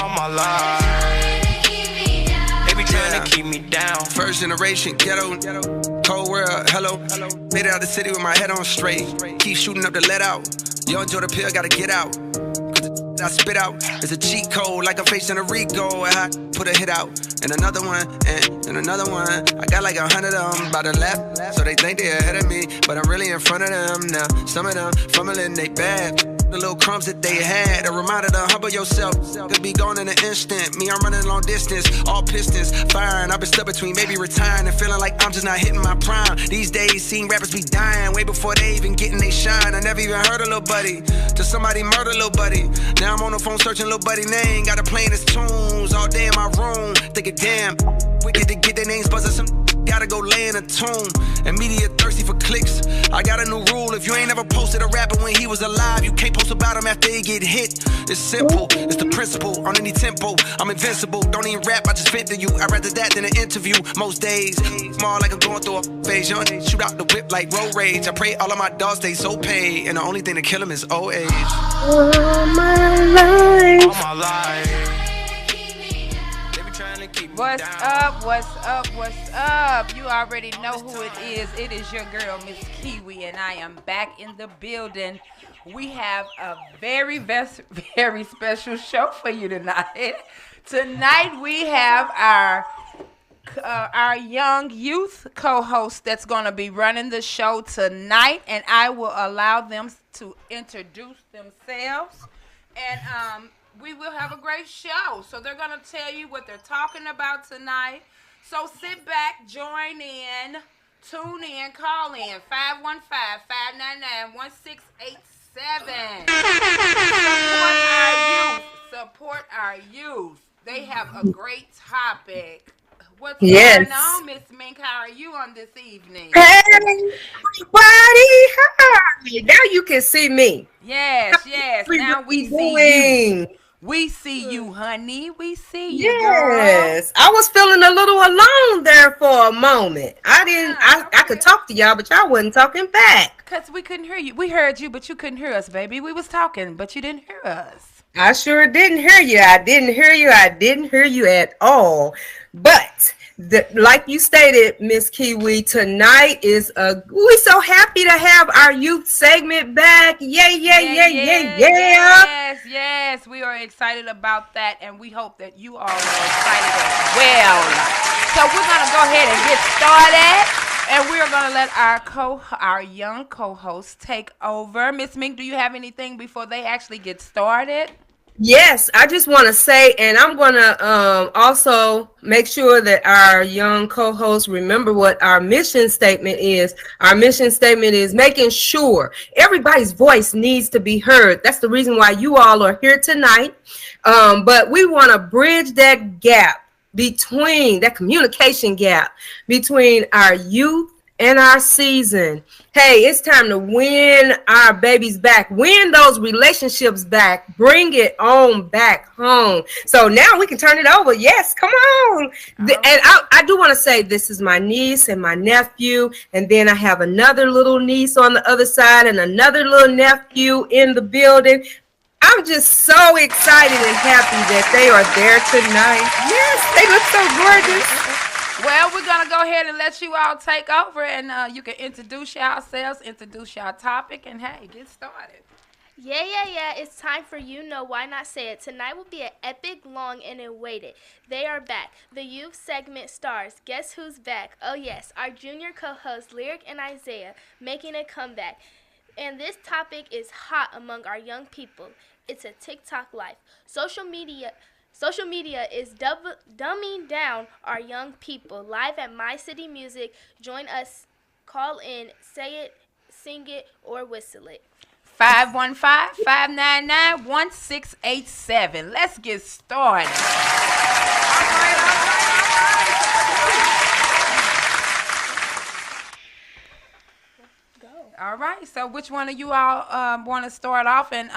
All my life, they be trying to keep me down. First generation ghetto, cold world, hello. Made it out the city with my head on straight. Keep shooting up the let out. Young Joe the pill, gotta get out. I spit out is a cheat code, like I'm facing a Rico. And I put a hit out, and another one, and another one. I got like 100 of them by the left, so they think they ahead of me, but I'm really in front of them now. Some of them fumbling they bad. The little crumbs that they had, a reminder to humble yourself. Could be gone in an instant. Me, I'm running long distance, all pistons firing. I've been stuck between maybe retiring and feeling like I'm just not hitting my prime. These days, seeing rappers be dying way before they even getting they shine. I never even heard a little buddy till somebody murder little buddy. Now I'm on the phone searching little buddy name. Got to playing his tunes all day in my room. Thinking, damn, wicked to get their names buzzing. Some gotta go lay in a tomb. And media thirsty for clicks. I got a new rule. If you ain't ever posted a rapper when he was alive, you can't post about him after he get hit. It's simple, it's the principle. On any tempo, I'm invincible. Don't even rap, I just vent to you. I'd rather that than an interview. Most days, small like I'm going through a phase. Young days, shoot out the whip like road rage. I pray all of my dogs stay so paid, and the only thing to kill them is old age. All my life. All my life. What's up, what's up, what's up? You already know who it is. It is your girl, Miss Kiwi, and I am back in the building. We have a very special show for you tonight. Tonight we have our young youth co-host that's going to be running the show tonight, and I will allow them to introduce themselves. And we will have a great show. So they're going to tell you what they're talking about tonight. So sit back, join in, tune in, call in, 515-599-1687. Support our youth. They have a great topic. What's going on, Miss Mink? How are you on this evening? Hey, everybody. Hi. Now you can see me. Yes. Now we see you. We see you, honey. We see you, Yes. girl. I was feeling a little alone there for a moment. I could talk to y'all, but y'all wasn't talking back. Because we couldn't hear you. We heard you, but you couldn't hear us, baby. We was talking, but you didn't hear us. I sure didn't hear you. I didn't hear you at all. But like you stated, Miss Kiwi, tonight is we're so happy to have our youth segment back. Yay. Yes, we are excited about that, and we hope that you all are excited as well. So we're gonna go ahead and get started, and we're gonna let our young co-host take over. Miss Mink, do you have anything before they actually get started? Yes, I just want to say, and I'm going to also make sure that our young co-hosts remember what our mission statement is. Our mission statement is making sure everybody's voice needs to be heard. That's the reason why you all are here tonight. But we want to bridge that gap between, that communication gap between our youth and our season. Hey, it's time to win our babies back, win those relationships back, bring it on back home. So now we can turn it over. Yes, come on. And I do want to say this is my niece and my nephew, and then I have another little niece on the other side and another little nephew in the building. I'm just so excited and happy that they are there tonight. Yes, they look so gorgeous. Well, we're going to go ahead and let you all take over, and you can introduce yourselves, introduce your topic, and hey, get started. Yeah. It's time for You Know Why Not Say It. Tonight will be an epic, long, and awaited. They are back. The youth segment stars. Guess who's back? Oh, yes, our junior co-hosts, Lyric and Isaiah, making a comeback. And this topic is hot among our young people. It's a Tik Tak Life. Social media is dumbing down our young people. Live at Mycitymymusic. Join us. Call in, say it, sing it, or whistle it. 515-599-1687. Let's get started. All right. So which one of you all want to start off? And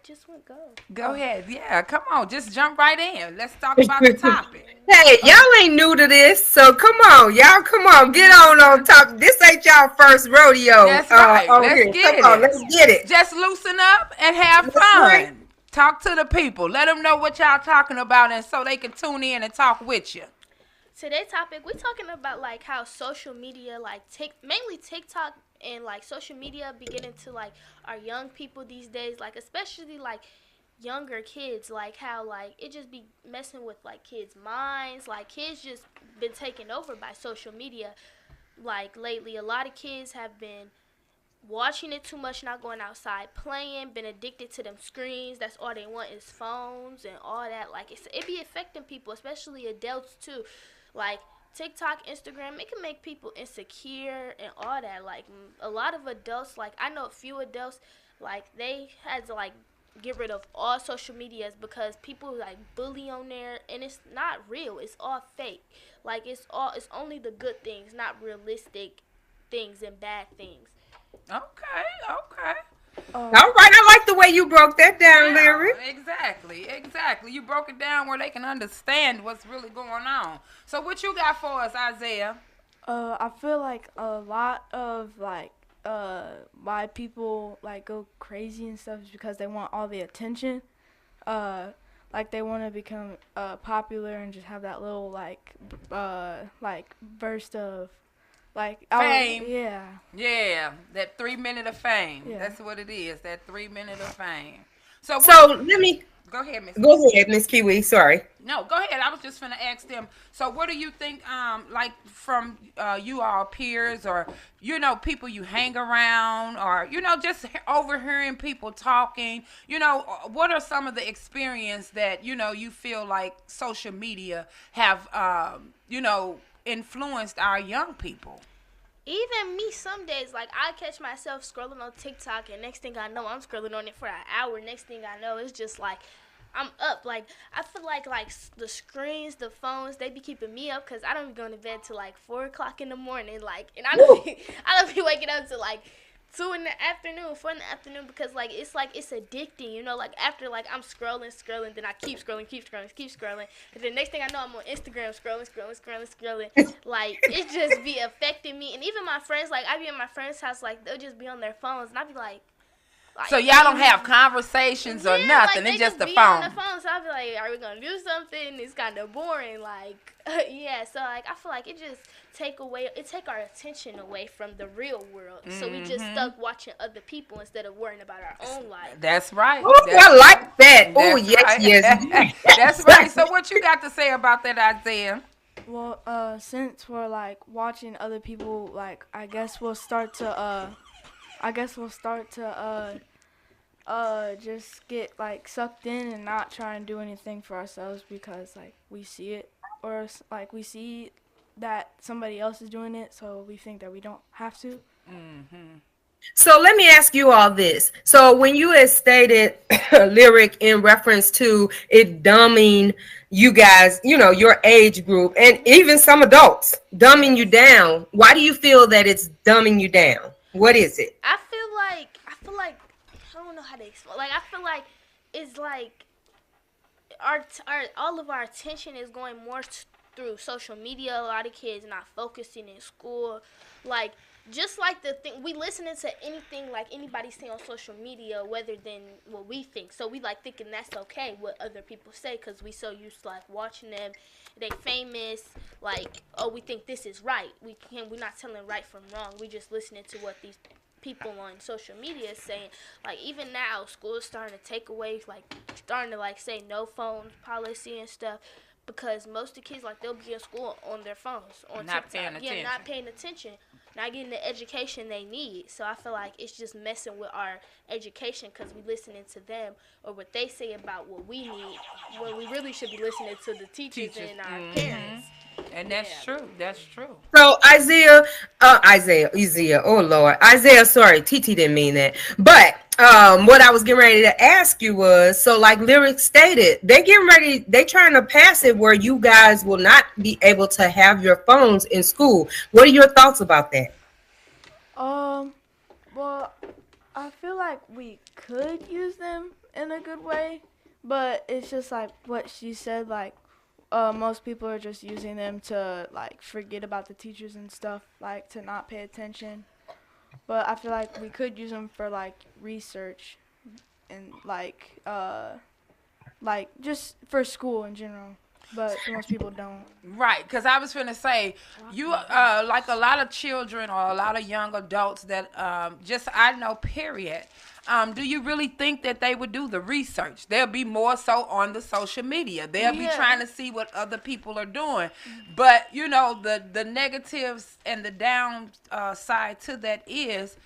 Just went go. Go ahead. Yeah, come on. Just jump right in. Let's talk about the topic. Hey, y'all ain't new to this, so come on. Y'all, come on. Get on top. This ain't y'all first rodeo. That's right. Let's get it. Just loosen up and have fun. Talk to the people. Let them know what y'all talking about, and so they can tune in and talk with you. Today's topic, we're talking about like how social media, like mainly TikTok and like social media, beginning to like our young people these days, like especially like younger kids, like how like it just be messing with like kids' minds, like kids just been taken over by social media. Like lately, a lot of kids have been watching it too much, not going outside playing, been addicted to them screens. That's all they want is phones and all that. Like it be affecting people, especially adults too. Like TikTok, Instagram, it can make people insecure and all that. Like a lot of adults, like I know a few adults, like they had to like get rid of all social medias because people like bully on there, and it's not real. It's all fake. Like it's only the good things, not realistic things and bad things. Okay. All right, I like the way you broke that down, Lyric. Exactly. You broke it down where they can understand what's really going on. So what you got for us, Isaiah? I feel like a lot of like why people like go crazy and stuff is because they want all the attention. Like they want to become popular and just have that little like burst of like fame. Yeah, that 3 minute of fame. Yeah. That's what it is. That 3 minute of fame. So let me go ahead, Miss. Go ahead, Miss Kiwi. Sorry. No, go ahead. I was just gonna ask them. So, what do you think? Like from you all peers, or people you hang around, or just overhearing people talking. What are some of the experience that you feel like social media have influenced our young people? Even me, some days, like, I catch myself scrolling on TikTok, and next thing I know, I'm scrolling on it for an hour. Next thing I know, it's just, like, I'm up. Like, I feel like the screens, the phones, they be keeping me up, because I don't be going to bed till, like, 4 o'clock in the morning, like, and I don't be waking up till, like, 2 in the afternoon, 4 in the afternoon, because, like, it's addicting, like, after, like, I'm scrolling, then I keep scrolling, and the next thing I know, I'm on Instagram scrolling, like, it just be affecting me, and even my friends, like, I be at my friend's house, like, they'll just be on their phones, and I be like, so y'all don't have conversations or nothing. Like, it's just the be phone. On the phone. So I be like, are we gonna do something? It's kind of boring. Like, yeah. So like, I feel like it just take our attention away from the real world. Mm-hmm. So we just stuck watching other people instead of worrying about our own life. That's right. Oh, I like that. Oh, yes, right. yes. That's right. So what you got to say about that, Isaiah? Well, since we're like watching other people, like I guess we'll start to just get like sucked in and not try and do anything for ourselves because like we see it, or like we see that somebody else is doing it, so we think that we don't have to. Mm-hmm. So let me ask you all this. So when you had stated Lyric in reference to it dumbing you guys, your age group, and even some adults dumbing you down, why do you feel that it's dumbing you down? What is it? I feel like I don't know how to explain. Like I feel like it's like our all of our attention is going more through social media. A lot of kids not focusing in school. Like just like the thing we listening to anything like anybody say on social media, rather than what we think. So we like thinking that's okay what other people say because we so used to like watching them. They famous, like, oh, we think this is right. We're not telling right from wrong. We just listening to what these people on social media is saying. Like, even now, school is starting to take away, like, starting to, like, say no phone policy and stuff. Because most of the kids, like, they'll be in school on their phones, on not TikTok. Paying attention. Yeah, not paying attention. Not getting the education they need. So I feel like it's just messing with our education because we listening to them or what they say about what we need when we really should be listening to the teachers. And our parents. And that's true. That's true. So Isaiah, oh Lord, Isaiah, sorry, TT didn't mean that. But what I was getting ready to ask you was, so like Lyric stated, they trying to pass it where you guys will not be able to have your phones in school. What are your thoughts about that? Well, I feel like we could use them in a good way, but it's just like what she said, like, most people are just using them to like forget about the teachers and stuff, like to not pay attention. But I feel like we could use them for like research. and like just for school in general. But most people don't. Right, because I was finna say, you like a lot of children or a lot of young adults that just I know, period. Do you really think that they would do the research? They'll be more so on the social media. They'll be trying to see what other people are doing. But, you know, the negatives and the downside to that is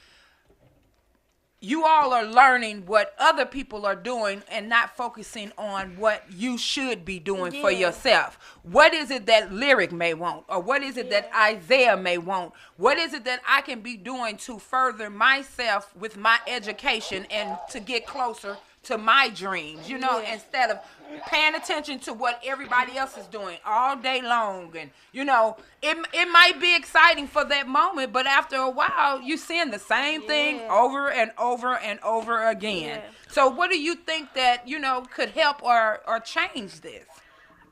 you all are learning what other people are doing and not focusing on what you should be doing for yourself. What is it that Lyric may want? Or what is it that Isaiah may want? What is it that I can be doing to further myself with my education and to get closer to my dreams, you know, instead of paying attention to what everybody else is doing all day long. And, you know, it might be exciting for that moment, but after a while, you're seeing the same thing over and over and over again. So what do you think that, you know, could help or change this?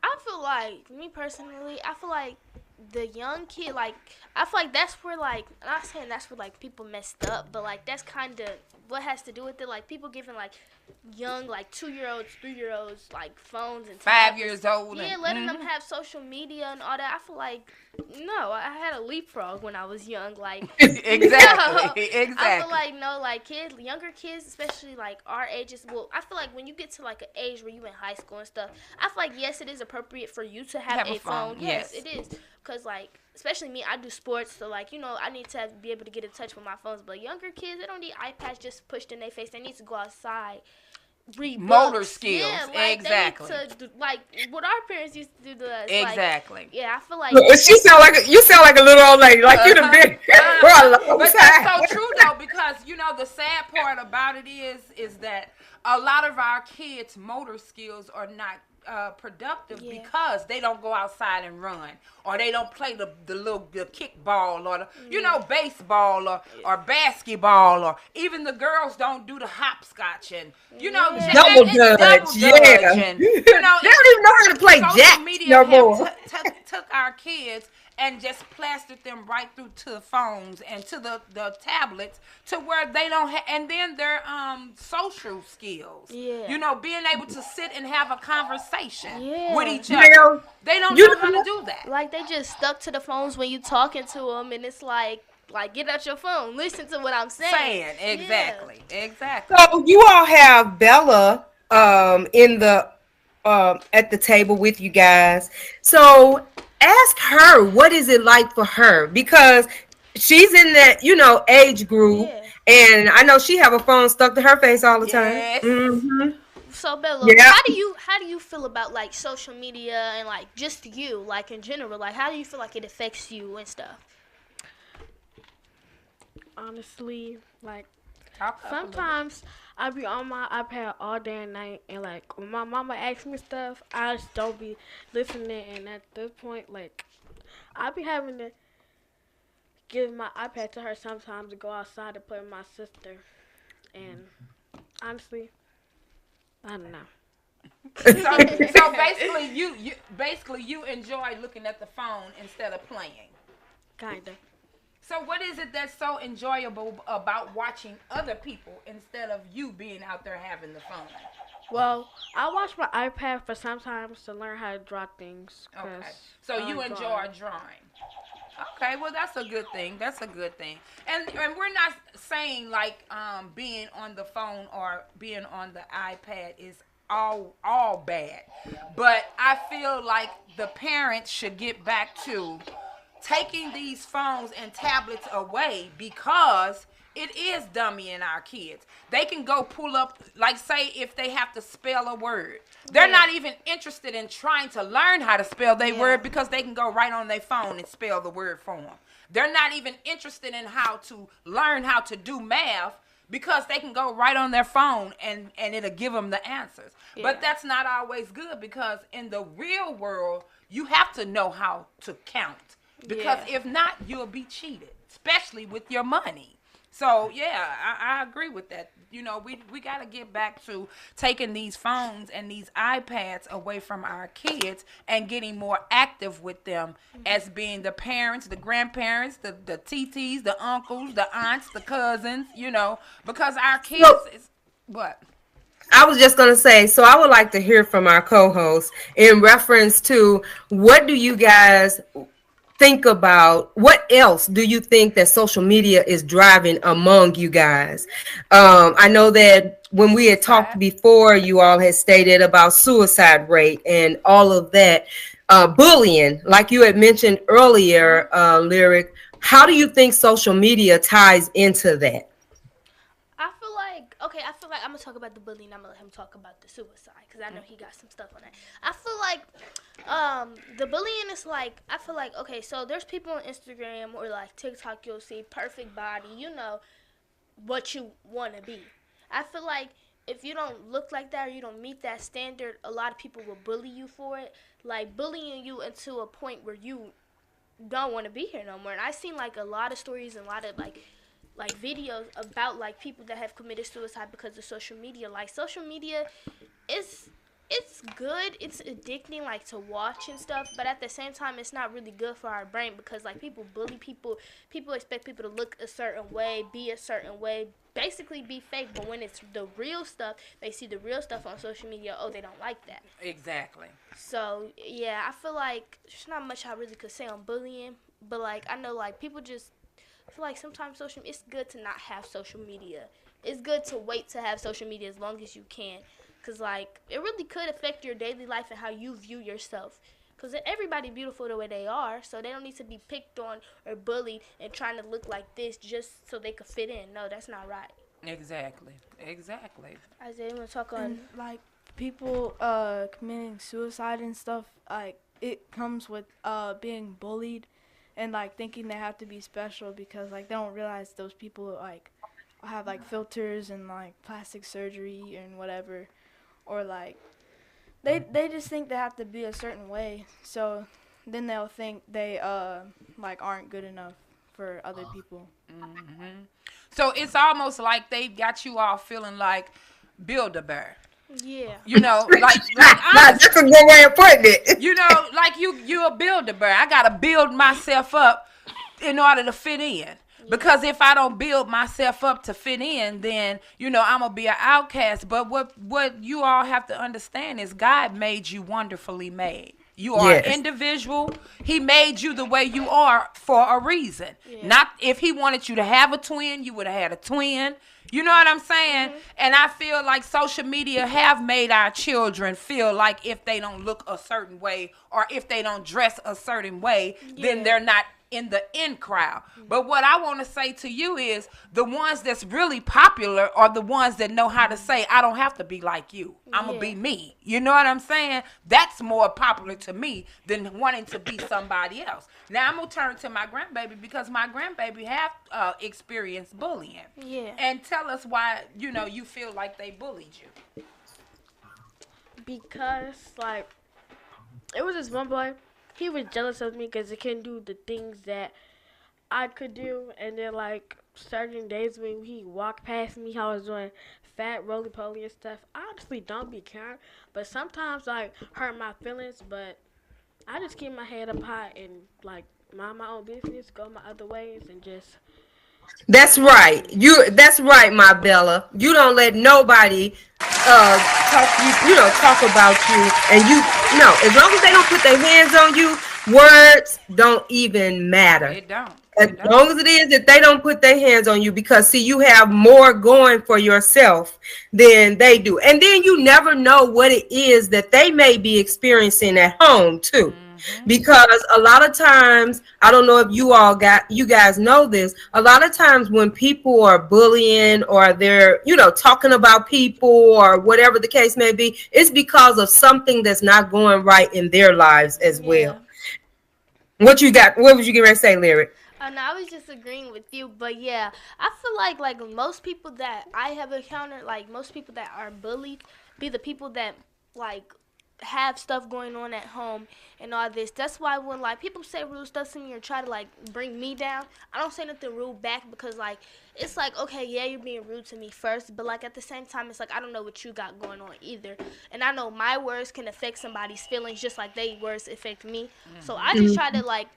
I feel like, me personally, I feel like the young kid, like, I feel like that's where, like, I'm not saying that's where, like, people messed up, but, like, that's kind of what has to do with it. Like, people giving, like, young, like, 2-year-olds, 3-year-olds, like, phones and 5 years old. Yeah, letting them have social media and all that. I feel like, no, I had a leapfrog when I was young. Like, exactly. I feel like, no, like, younger kids, especially, like, our ages, well, I feel like when you get to, like, an age where you in high school and stuff, I feel like, yes, it is appropriate for you to have a phone. Yes, it is. Because, like, especially me, I do sports, so, like, you know, I need to be able to get in touch with my phones. But younger kids, they don't need iPads just pushed in their face. They need to go outside, read motor books. skills. Yeah, like, Exactly. They need to do, like, what our parents used to do to us. Exactly. Like, yeah, I feel like. Well, you sound like a little old lady, like you'd have been for a long But time. that's so true, though, because, you know, the sad part about it is that a lot of our kids' motor skills are not productive because they don't go outside and run, or they don't play the kickball or the, you know, baseball or basketball, or even the girls don't do the hopscotch and, you know, Double dutch, and, you know, they don't even know how to play jack no more. Took our kids and just plastered them right through to the phones and to the tablets, to where they don't have, and then their social skills, you know, being able to sit and have a conversation with each other. They don't know how to do that. Like, they just stuck to the phones when you talking to them, and it's like, get out your phone, listen to what I'm saying. Exactly. So you all have Bella in the at the table with you guys. So ask her, what is it like for her? Because she's in that, you know, age group, and I know she have a phone stuck to her face all the time. So Bella, how do you feel about, like, social media and, like, just you, like, in general? Like, how do you feel like it affects you and stuff? Honestly, like, sometimes I be on my iPad all day and night, and, like, when my mama asks me stuff, I just don't be listening. And at this point, like, I be having to give my iPad to her sometimes to go outside to play with my sister. And honestly, I don't know. So basically you enjoy looking at the phone instead of playing. Kinda. So what is it that's so enjoyable about watching other people instead of you being out there having the phone? Well, I watch my iPad for sometimes to learn how to draw things. Okay. So you enjoy drawing. Okay, well, that's a good thing. And we're not saying, like, being on the phone or being on the iPad is all bad. But I feel like the parents should get back to taking these phones and tablets away, because it is dummying our kids. They can go pull up, like, say if they have to spell a word. They're not even interested in trying to learn how to spell their word, because they can go right on their phone and spell the word for them. They're not even interested in how to learn how to do math, because they can go right on their phone and it'll give them the answers. But that's not always good, because in the real world, you have to know how to count. Because if not, you'll be cheated, especially with your money. So, I agree with that. You know, we got to get back to taking these phones and these iPads away from our kids and getting more active with them, as being the parents, the grandparents, the TTs, the uncles, the aunts, the cousins, you know, because our kids is what? I was just going to say, so I would like to hear from our co-hosts in reference to what do you guys think about, what else do you think that social media is driving among you guys? I know that when we had talked before, you all had stated about suicide rate and all of that. Bullying, like you had mentioned earlier, Lyric, how do you think social media ties into that? I feel like I'm gonna talk about the bullying. I'm gonna let him talk about the suicide because I know he got some stuff on that. I feel like the bullying is like, I feel like, okay, so there's people on Instagram or like TikTok, you'll see perfect body, you know what you want to be. I feel like if you don't look like that or you don't meet that standard, a lot of people will bully you for it, like bullying you into a point where you don't want to be here no more. And I've seen like a lot of stories and a lot of like videos about like people that have committed suicide because of social media. Like social media is, it's good, it's addicting like to watch and stuff, but at the same time it's not really good for our brain because like people bully people, people expect people to look a certain way, be a certain way, basically be fake. But when it's the real stuff, they see the real stuff on social media, oh, they don't like that. Exactly. So yeah, I feel like there's not much I really could say on bullying, but like I know like people just, I feel like sometimes it's good to not have social media. It's good to wait to have social media as long as you can. Because, like, it really could affect your daily life and how you view yourself. Because everybody beautiful the way they are, so they don't need to be picked on or bullied and trying to look like this just so they could fit in. No, that's not right. Exactly. Isaiah, you want to talk on... And, like, people committing suicide and stuff, like, it comes with being bullied and, like, thinking they have to be special because, like, they don't realize those people, like, have, like, filters and, like, plastic surgery and whatever. Or, like, they just think they have to be a certain way. So then they'll think they, like, aren't good enough for other people. Mm-hmm. So it's almost like they got you all feeling like Build-A-Bear. Yeah. You know, like That's a good way of putting it. You know, like you a Build-A-Bear. I got to build myself up in order to fit in. Because if I don't build myself up to fit in, then, you know, I'm going to be an outcast. But what you all have to understand is God made you wonderfully made. You are an individual. He made you the way you are for a reason. Yeah. Not if he wanted you to have a twin, you would have had a twin. You know what I'm saying? Mm-hmm. And I feel like social media have made our children feel like if they don't look a certain way or if they don't dress a certain way, then they're not in the in crowd. But what I want to say to you is the ones that's really popular are the ones that know how to say, I don't have to be like you. I'm going to be me. You know what I'm saying? That's more popular to me than wanting to be somebody else. Now I'm going to turn to my grandbaby because my grandbaby have experienced bullying. Yeah. And tell us why, you know, you feel like they bullied you. Because, like, it was this one boy. He was jealous of me because he couldn't do the things that I could do. And then, like, certain days when he walked past me, I was doing fat roly-poly and stuff. I honestly don't be caring. But sometimes, like, hurt my feelings. But I just keep my head up high and, like, mind my own business, go my other ways, and just... That's right. That's right, my Bella. You don't let nobody talk about you, and as long as they don't put their hands on you, words don't even matter. It don't. As long as it is that they don't put their hands on you, because see, you have more going for yourself than they do, and then you never know what it is that they may be experiencing at home too. Because a lot of times, I don't know if you guys know this, a lot of times when people are bullying or they're, talking about people or whatever the case may be, it's because of something that's not going right in their lives as well. What you got? What was you getting ready to say, Lyric? No, I was just agreeing with you, but yeah, I feel like most people that I have encountered, like most people that are bullied, be the people that like have stuff going on at home and all this. That's why when like people say rude stuff to me or try to like bring me down, I don't say nothing rude back because like it's like, okay, yeah, you're being rude to me first, but like at the same time it's like I don't know what you got going on either, and I know my words can affect somebody's feelings just like they words affect me. So I just try to like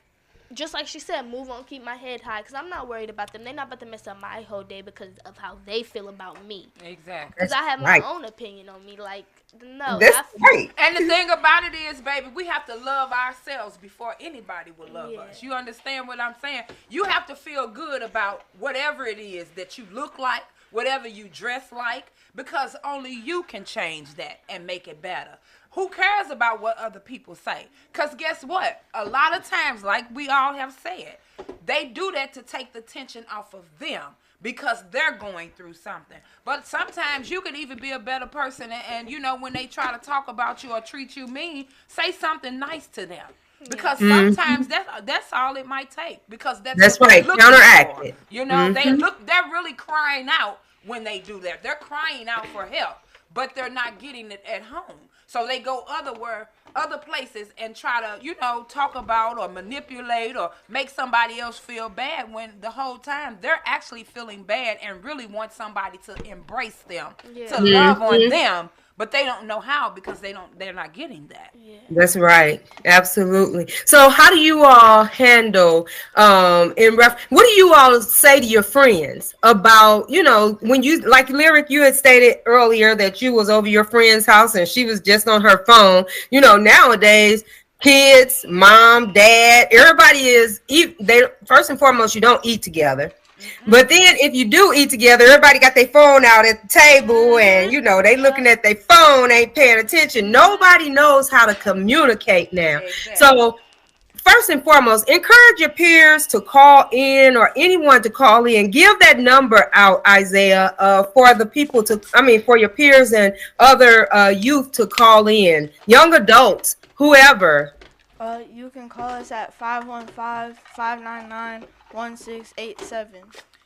just like she said, move on, keep my head high, because I'm not worried about them. They're not about to mess up my whole day because of how they feel about me. Exactly. Because I have my own opinion on me. Like, no. That's right. And the thing about it is, baby, we have to love ourselves before anybody will love us. You understand what I'm saying? You have to feel good about whatever it is that you look like, whatever you dress like, because only you can change that and make it better. Who cares about what other people say? Because guess what? A lot of times, like we all have said, they do that to take the tension off of them because they're going through something. But sometimes you can even be a better person and you know, when they try to talk about you or treat you mean, say something nice to them. Because sometimes that's all it might take. Because that's what right. Counteract it. You know, they're really crying out when they do that. They're crying out for help, but they're not getting it at home. So they go other places and try to, you know, talk about or manipulate or make somebody else feel bad when the whole time they're actually feeling bad and really want somebody to embrace them, to love on them. But they don't know how because they're not getting that. Yeah. That's right. Absolutely. So how do you all handle what do you all say to your friends about, you know, when you, like Lyric, you had stated earlier that you was over your friend's house and she was just on her phone. You know, nowadays kids, mom, dad, everybody they first and foremost, you don't eat together. But then if you do eat together, everybody got their phone out at the table and, you know, they looking at their phone, ain't paying attention. Nobody knows how to communicate now. Exactly. So first and foremost, encourage your peers to call in or anyone to call in. Give that number out, Isaiah, for the people for your peers and other youth to call in. Young adults, whoever. You can call us at 515-599-1687.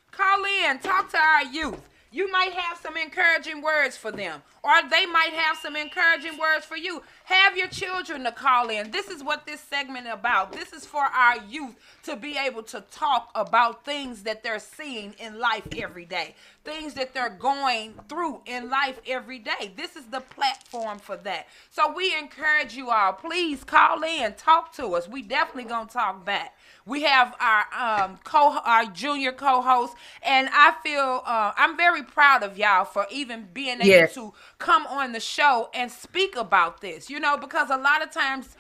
Call in, talk to our youth. You might have some encouraging words for them, or they might have some encouraging words for you. Have your children to call in. This is what this segment is about. This is for our youth to be able to talk about things that they're seeing in life every day, things that they're going through in life every day. This is the platform for that. So we encourage you all, please call in, talk to us. We definitely gonna talk back. We have our junior co-host, and I feel I'm very proud of y'all for even being able to come on the show and speak about this. You know, because a lot of times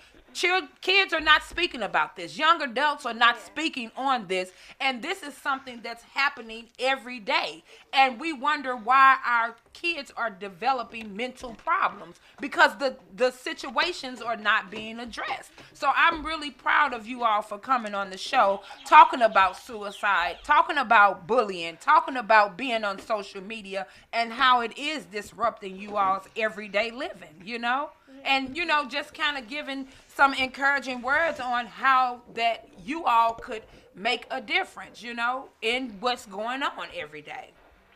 kids are not speaking about this. Young adults are not speaking on this, and this is something that's happening every day. And we wonder why our kids are developing mental problems because the situations are not being addressed. So I'm really proud of you all for coming on the show, talking about suicide, talking about bullying, talking about being on social media and how it is disrupting you all's everyday living, you know? And, you know, just kind of giving some encouraging words on how that you all could make a difference, you know, in what's going on every day.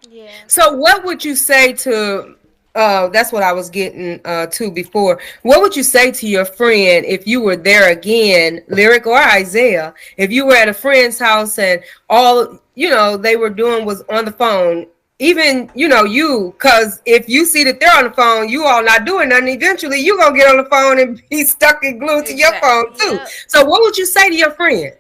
Yeah. So what would you say to, that's what I was getting to before. What would you say to your friend if you were there again, Lyric or Isaiah, if you were at a friend's house and all, you know, they were doing was on the phone? Even, you know, because if you see that they're on the phone, you all not doing nothing, eventually you going to get on the phone and be stuck and glued to your phone too. Yep. So what would you say to your friend?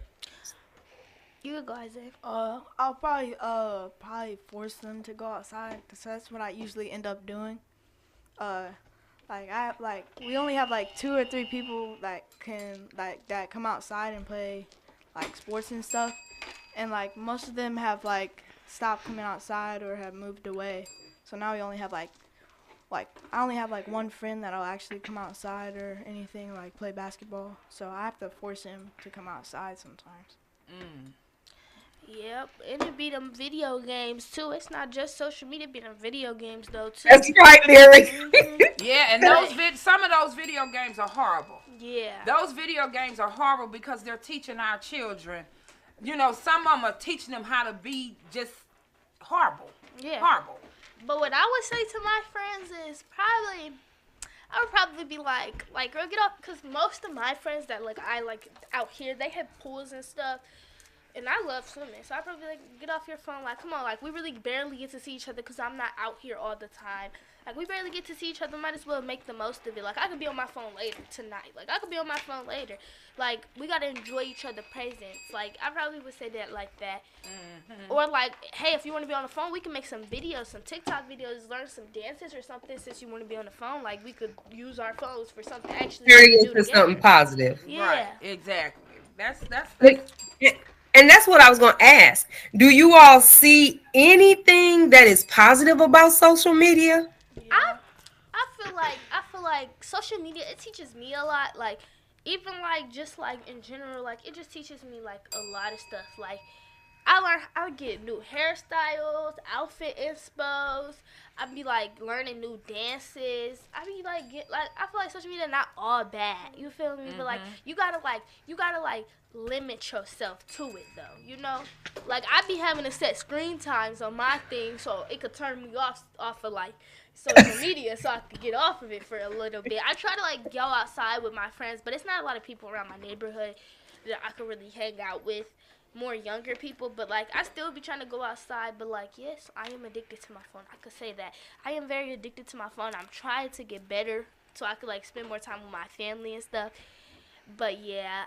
You could go, Isaiah. I'll probably force them to go outside because that's what I usually end up doing. We only have 2 or 3 people that that come outside and play sports and stuff, and most of them have stopped coming outside or have moved away. So now we only have I only have one friend that'll actually come outside or anything play basketball. So I have to force him to come outside sometimes. Yep, and it be them video games too. It's not just social media, it be them video games though too. That's right, Lyric. Yeah, and some of those video games are horrible. Yeah. Those video games are horrible because they're teaching our children. You know, some of them are teaching them how to be just horrible. Yeah. Horrible. But what I would say to my friends is I would probably be like, girl, get up, because most of my friends that I out here, they have pools and stuff. And I love swimming, so I'd probably be like, get off your phone. Like, come on, like, we really barely get to see each other because I'm not out here all the time. Like, we barely get to see each other. Might as well make the most of it. Like, I could be on my phone later tonight. Like, I could be on my phone later. Like, we got to enjoy each other's presence. Like, I probably would say that like that. Mm-hmm. Or, like, hey, if you want to be on the phone, we can make some videos, some TikTok videos, learn some dances or something since you want to be on the phone. Like, we could use our phones for something actually. Turn it into something positive. Yeah. Right, exactly. That's And that's what I was going to ask. Do you all see anything that is positive about social media? Yeah. I feel like social media, it teaches me a lot. Like, even like just like in general, like it just teaches me like a lot of stuff. Like, I get new hairstyles, outfit inspos. I be like learning new dances. I be like I feel like social media not all bad. You feel me? Mm-hmm. But like you gotta limit yourself to it though. You know, like I be having to set screen times on my thing so it could turn me off of like social media so I could get off of it for a little bit. I try to like go outside with my friends, but it's not a lot of people around my neighborhood that I could really hang out with. More younger people, but like I still be trying to go outside, but like yes, I am addicted to my phone. I could say that I am very addicted to my phone. I'm trying to get better so I could like spend more time with my family and stuff. But yeah.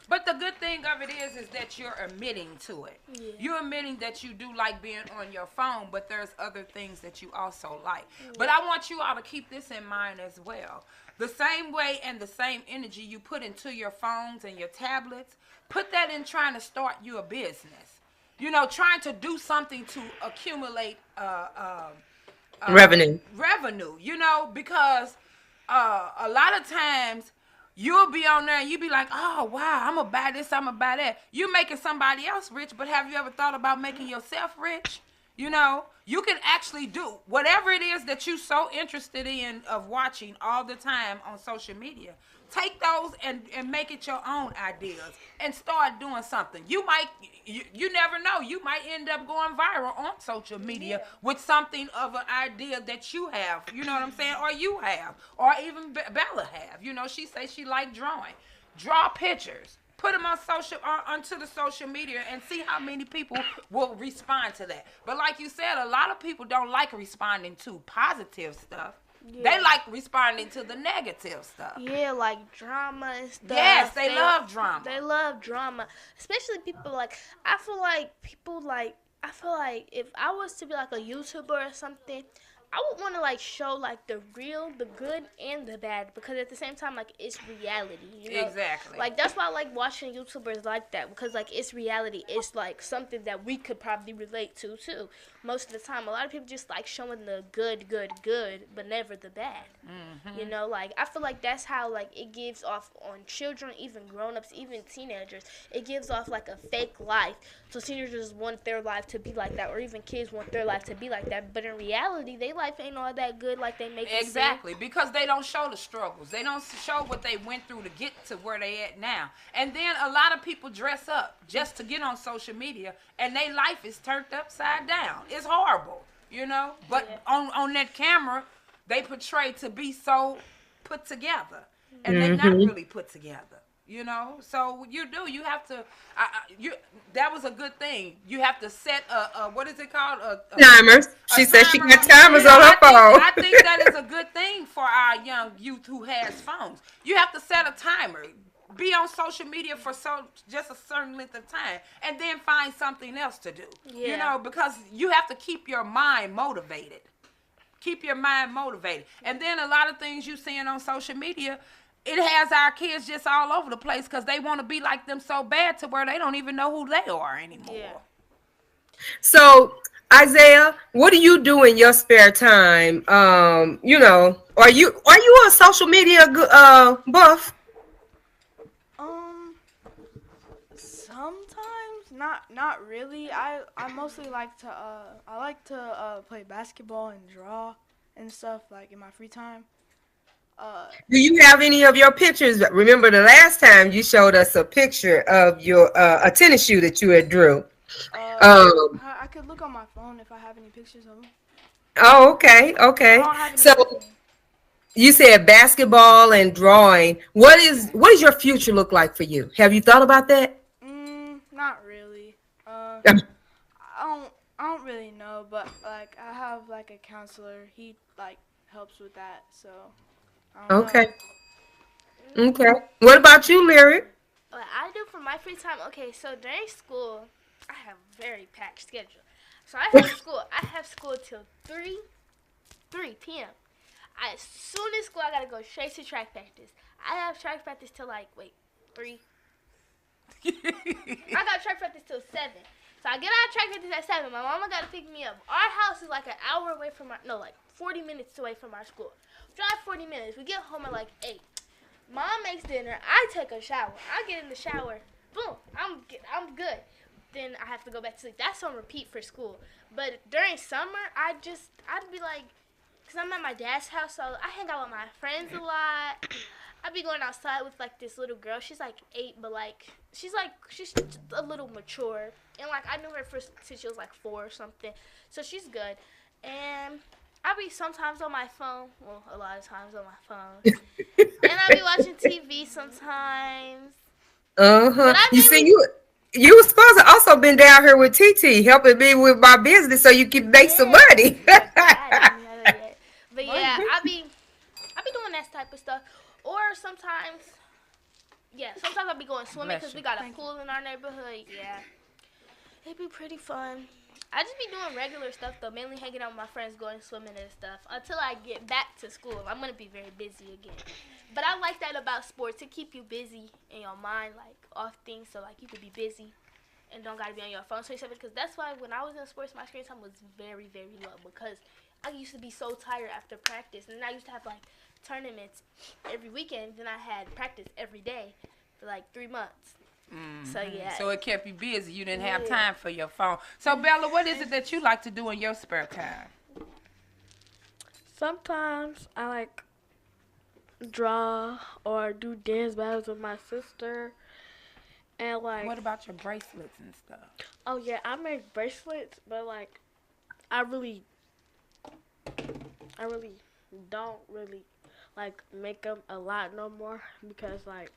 But the good thing of it is that you're admitting to it. Yeah. You're admitting that you do like being on your phone, but there's other things that you also like. Yeah. But I want you all to keep this in mind as well. The same way and the same energy you put into your phones and your tablets, put that in trying to start you a business. You know, trying to do something to accumulate revenue. Revenue, you know, because a lot of times you'll be on there and you be like, oh, wow, I'm going to buy this, I'm going to buy that. You're making somebody else rich, but have you ever thought about making yourself rich? You know, you can actually do whatever it is that you're so interested in of watching all the time on social media. Take those and make it your own ideas and start doing something. You never know. You might end up going viral on social media with something of an idea that you have, you know what I'm saying, or you have, or even Bella have. You know, she says she like drawing. Draw pictures. Put them on onto the social media and see how many people will respond to that. But like you said, a lot of people don't like responding to positive stuff. Yeah. They like responding to the negative stuff. Yeah, like drama and stuff. Yes, they love drama. They love drama. Especially people like, I feel like if I was to be like a YouTuber or something, I would want to like show like the real, the good, and the bad, because at the same time, like it's reality. You know? Exactly. Like that's why I like watching YouTubers like that, because like it's reality. It's like something that we could probably relate to too. Most of the time, a lot of people just like showing the good, but never the bad. Mm-hmm. You know, like I feel like that's how like it gives off on children, even grown-ups, even teenagers. It gives off like a fake life. So teenagers want their life to be like that, or even kids want their life to be like that. But in reality, their life ain't all that good like they make it exactly, because they don't show the struggles. They don't show what they went through to get to where they at now. And then a lot of people dress up just to get on social media, and their life is turned upside down. It's horrible, you know. But on that camera, they portray to be so put together, and they're not really put together. You know, so you have to, that was a good thing. You have to set what is it called? Timers. She said she got timers on her phone. I think that is a good thing for our young youth who has phones. You have to set a timer. Be on social media for just a certain length of time, and then find something else to do. Yeah. You know, because you have to keep your mind motivated. Keep your mind motivated. And then a lot of things you seeing on social media, it has our kids just all over the place because they want to be like them so bad to where they don't even know who they are anymore. Yeah. So, Isaiah, what do you do in your spare time? You know, are you on social media buff? Sometimes, not really. I mostly like to play basketball and draw and stuff like in my free time. Do you have any of your pictures? Remember the last time you showed us a picture of your a tennis shoe that you had drew. I could look on my phone if I have any pictures of them. Oh, okay. So you said basketball and drawing. What does your future look like for you? Have you thought about that? Not really. I don't really know, but like I have like a counselor. He like helps with that, so I don't know. Okay. Okay. What about you, Lyric? What I do for my free time, okay, so during school, I have a very packed schedule. So I have school till 3 p.m. As soon as school, I gotta go straight to track practice. I have track practice till like, 3. I got track practice till 7. So I get out of track practice at 7. My mama gotta pick me up. Our house is like an hour away from like 40 minutes away from our school. Drive 40 minutes. We get home at like 8. Mom makes dinner. I take a shower. I get in the shower. Boom. I'm good. Then I have to go back to sleep. That's on repeat for school. But during summer, I'd be like, because I'm at my dad's house, so I hang out with my friends a lot. I'd be going outside with like this little girl. She's like 8, but like she's a little mature. And like I knew her since she was like 4 or something. So she's good. And I'll be sometimes on my phone. Well, a lot of times on my phone. And I'll be watching TV sometimes. You see, you were supposed to also been down here with TT helping me with my business so you can make some money. But yeah, I be doing that type of stuff. Or sometimes I'll be going swimming because we got a pool in our neighborhood. Yeah, it'd be pretty fun. I just be doing regular stuff though, mainly hanging out with my friends, going swimming and stuff. Until I get back to school, I'm gonna be very busy again. But I like that about sports. It keep you busy in your mind, like off things, so like you could be busy and don't gotta be on your phone 27. Because that's why when I was in sports, my screen time was very, very low because I used to be so tired after practice, and then I used to have like tournaments every weekend. Then I had practice every day for like 3 months. So yeah. So it kept you busy. You didn't have time for your phone. So Bella, what is it that you like to do in your spare time? Sometimes I like draw or do dance battles with my sister. And like, what about your bracelets and stuff? Oh yeah, I make bracelets, but like I really don't really like make them a lot no more because like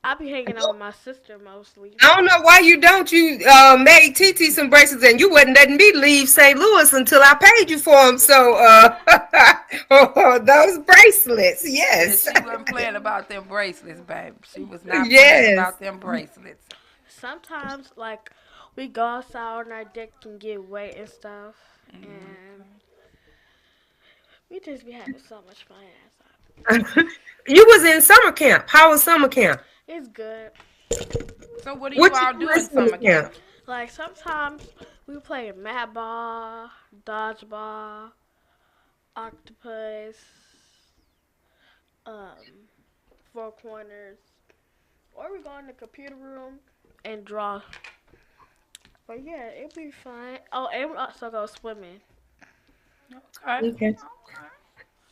I be hanging out with my sister mostly. I don't know why you don't. You made TT some bracelets and you wasn't letting me leave St. Louis until I paid you for them. So those bracelets, yes. And she wasn't playing about them bracelets, babe. She was not playing about them bracelets. Sometimes like we go outside on our deck and get wet and stuff, and we just be having so much fun outside. You was in summer camp. How was summer camp? It's good. So what do you all do in summer camp? Like sometimes we play mat ball, dodgeball, octopus, 4 corners, or we go in the computer room and draw. But yeah, it'll be fun. Oh, and we also go swimming. Okay.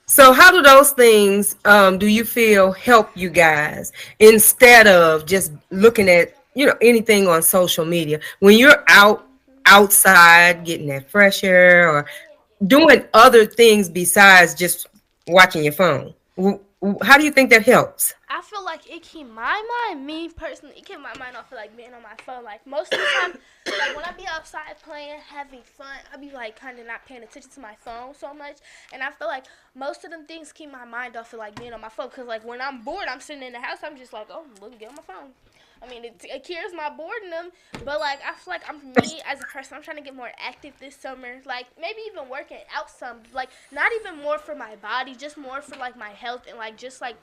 So how do those things do you feel help you guys instead of just looking at anything on social media? When you're outside getting that fresh air or doing other things besides just watching your phone, how do you think that helps? I feel like it keep my mind, me personally, it keep my mind off of like being on my phone. Like most of the time, like when I be outside playing, having fun, I be like kind of not paying attention to my phone so much. And I feel like most of them things keep my mind off of like being on my phone. Cause like when I'm bored, I'm sitting in the house, I'm just like, oh, let me get on my phone. I mean, it cures my boredom, but like I feel like me as a person, I'm trying to get more active this summer. Like maybe even working out some, like not even more for my body, just more for like my health and like just like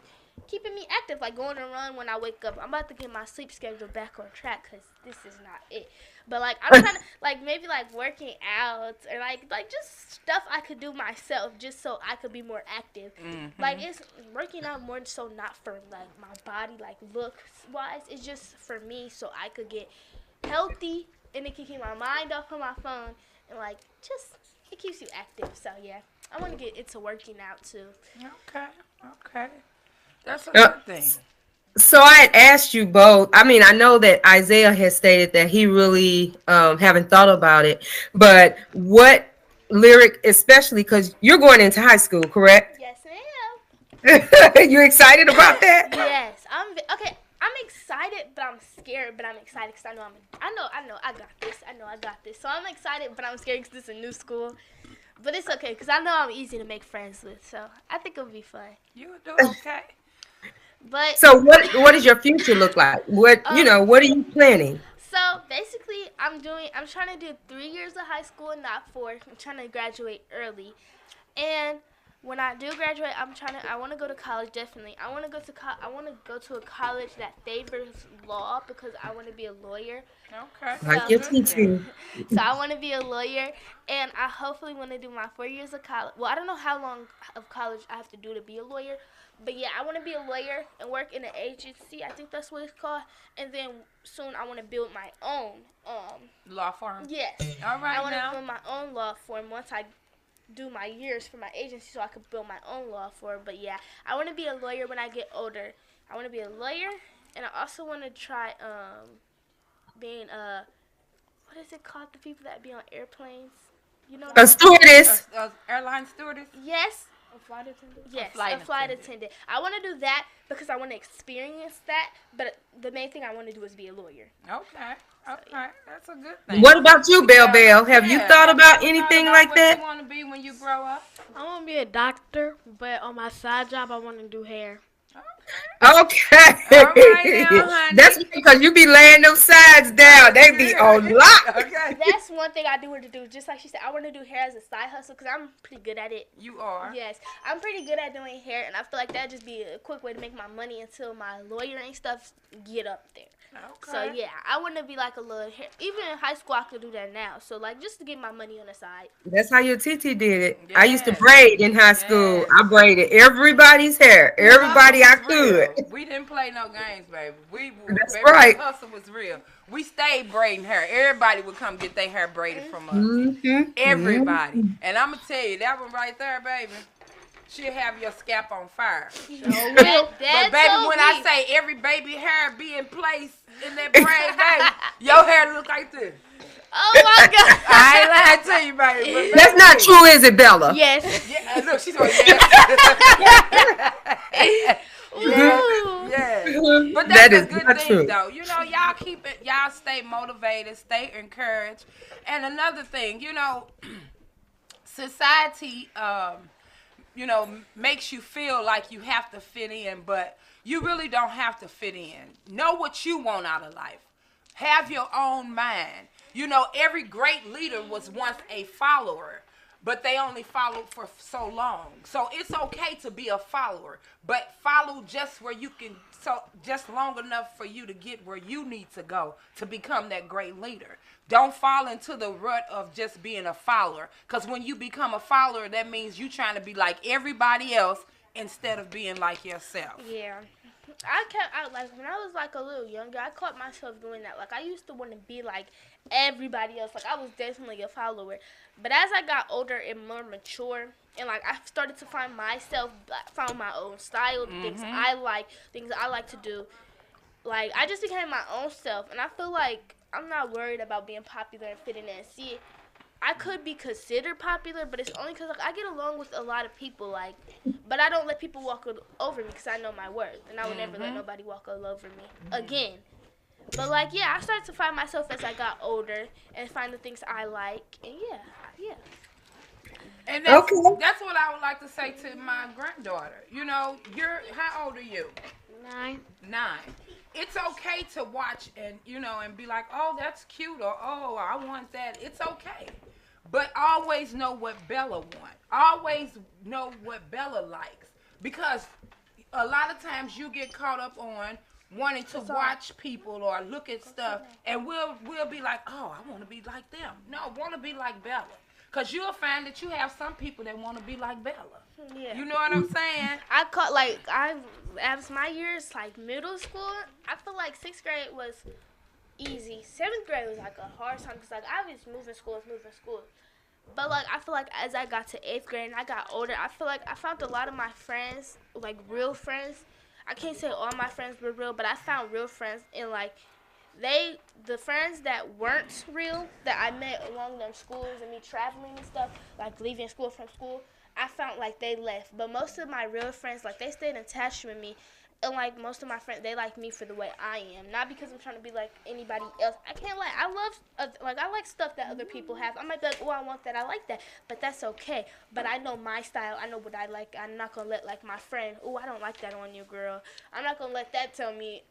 keeping me active, like going to run when I wake up. I'm about to get my sleep schedule back on track because this is not it. But like I'm trying to like maybe like working out or like just stuff I could do myself just so I could be more active. Like it's working out more so not for like my body like looks wise. It's just for me so I could get healthy and it can keep my mind off of my phone and like just it keeps you active. So yeah, I want to get into working out too. Okay. That's a good thing. So I had asked you both. I mean, I know that Isaiah has stated that he really haven't thought about it, but what Lyric, especially because you're going into high school, correct? Yes, ma'am. You excited about that? Yes, I'm excited excited, but I'm scared, but I'm excited because I know I got this. So I'm excited, but I'm scared because it's a new school. But it's okay because I know I'm easy to make friends with. So I think it'll be fun. You'll do okay. But So what does your future look like? What what are you planning? So basically, I'm trying to do 3 years of high school and not 4. I'm trying to graduate early, and when I do graduate, I want to go to college. Definitely, I want to go to a college that favors law because I want to be a lawyer. Okay. Like your teacher. So I want to be a lawyer, and I hopefully want to do my 4 years of college. Well, I don't know how long of college I have to do to be a lawyer, but yeah, I want to be a lawyer and work in an agency. I think that's what it's called. And then soon I want to build my own law firm. Yes. All right. I want to build my own law firm once I do my years for my agency, so I could build my own law firm. But yeah, I want to be a lawyer when I get older. I want to be a lawyer, and I also want to try being what is it called? The people that be on airplanes. You know. A stewardess. Airline stewardess. Yes. A flight attendant? Yes, a flight attendant. I want to do that because I want to experience that, but the main thing I want to do is be a lawyer. Okay. Okay. That's a good thing. What about you, Bell? Have you thought about anything like that? What you want to be when you grow up? I want to be a doctor, but on my side job, I want to do hair. Okay. All right now, honey. That's because you be laying them sides down. They be on lock. Okay. That's one thing I do want to do. Just like she said, I want to do hair as a side hustle because I'm pretty good at it. You are? Yes. I'm pretty good at doing hair, and I feel like that'd just be a quick way to make my money until my lawyer and stuff get up there. Okay. So, yeah, I want to be like a little hair. Even in high school, I could do that now. So, like, just to get my money on the side. That's how your TT did it. Yes. I used to braid in high school. I braided everybody's hair. Everybody I could. We didn't play no games, baby. That's baby, right. The hustle was real. We stayed braiding hair. Everybody would come get their hair braided from us. Mm-hmm. Everybody. And I'm going to tell you, that one right there, baby, she'll have your scalp on fire. But baby, when I say every baby hair be in place in that braid, baby, your hair look like this. Oh, my God. I ain't lying to you, baby. But That's not true, is it, Bella? Yes. Yeah, look, she's going, yes. Yeah. But that's a good thing, though. You know, y'all stay motivated, stay encouraged. And another thing, you know, society, you know, makes you feel like you have to fit in, but you really don't have to fit in. Know what you want out of life. Have your own mind. You know, every great leader was once a follower, but they only followed for so long. So it's okay to be a follower, but follow just where you can, so just long enough for you to get where you need to go to become that great leader. Don't fall into the rut of just being a follower, because when you become a follower, that means you trying to be like everybody else instead of being like yourself. Yeah. Like when I was like a little younger, I caught myself doing that. Like I used to want to be like everybody else. Like I was definitely a follower. But as I got older and more mature, and like I started to find myself, found my own style, things I like to do. Like I just became my own self, and I feel like I'm not worried about being popular and fitting in. See, I could be considered popular, but it's only because like, I get along with a lot of people, like, but I don't let people walk over me because I know my worth, and I would never let nobody walk all over me again. But like, yeah, I started to find myself as I got older and find the things I like, and yeah. And that's what I would like to say to my granddaughter. You know, how old are you? 9. 9. It's okay to watch and, you know, and be like, oh, that's cute, or, oh, I want that. It's okay. But always know what Bella wants. Always know what Bella likes. Because a lot of times you get caught up on wanting to watch people or look at stuff, and we'll be like, oh, I want to be like them. No, want to be like Bella. Because you'll find that you have some people that want to be like Bella. Yeah. You know what I'm saying? As my years, like middle school, I feel like 6th grade was easy. 7th grade was like a hard time because like I was moving schools. But like I feel like as I got to 8th grade and I got older, I feel like I found a lot of my friends, like real friends. I can't say all my friends were real, but I found real friends, and like the friends that weren't real that I met along them schools and me traveling and stuff, like leaving school from school, I found like they left. But most of my real friends, like they stayed attached with me. And like most of my friends, they like me for the way I am, not because I'm trying to be like anybody else. I can't lie. I love I like stuff that other people have. I might be like, oh, I want that. I like that, but that's okay. But I know my style. I know what I like. I'm not gonna let like my friend. Oh, I don't like that on you, girl. I'm not gonna let that tell me.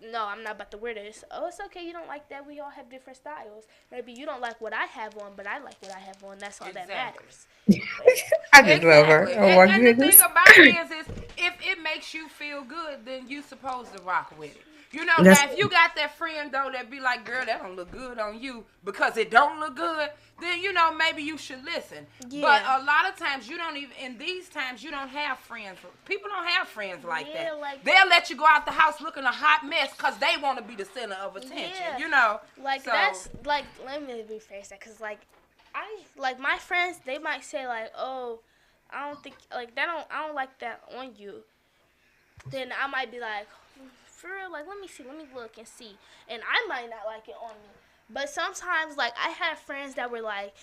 No, I'm not about to wear this. Oh, it's okay. You don't like that. We all have different styles. Maybe you don't like what I have on, but I like what I have on. That's all that matters. I just love her. Oh my and goodness. the thing about it is if it makes you feel good, then you supposed to rock with it. You know, now if you got that friend though that be like, girl, that don't look good on you because it don't look good, then you know maybe you should listen. Yeah. But a lot of times you don't even in these times you don't have friends. People don't have friends like that. Like, they'll let you go out the house looking a hot mess because they want to be the center of attention. Yeah. You know, like so, that's like let me rephrase that because like I like my friends they might say like, oh, I don't think like I don't like that on you. Then I might be like, for real, like, let me look and see. And I might not like it on me. But sometimes, like, I have friends that were like,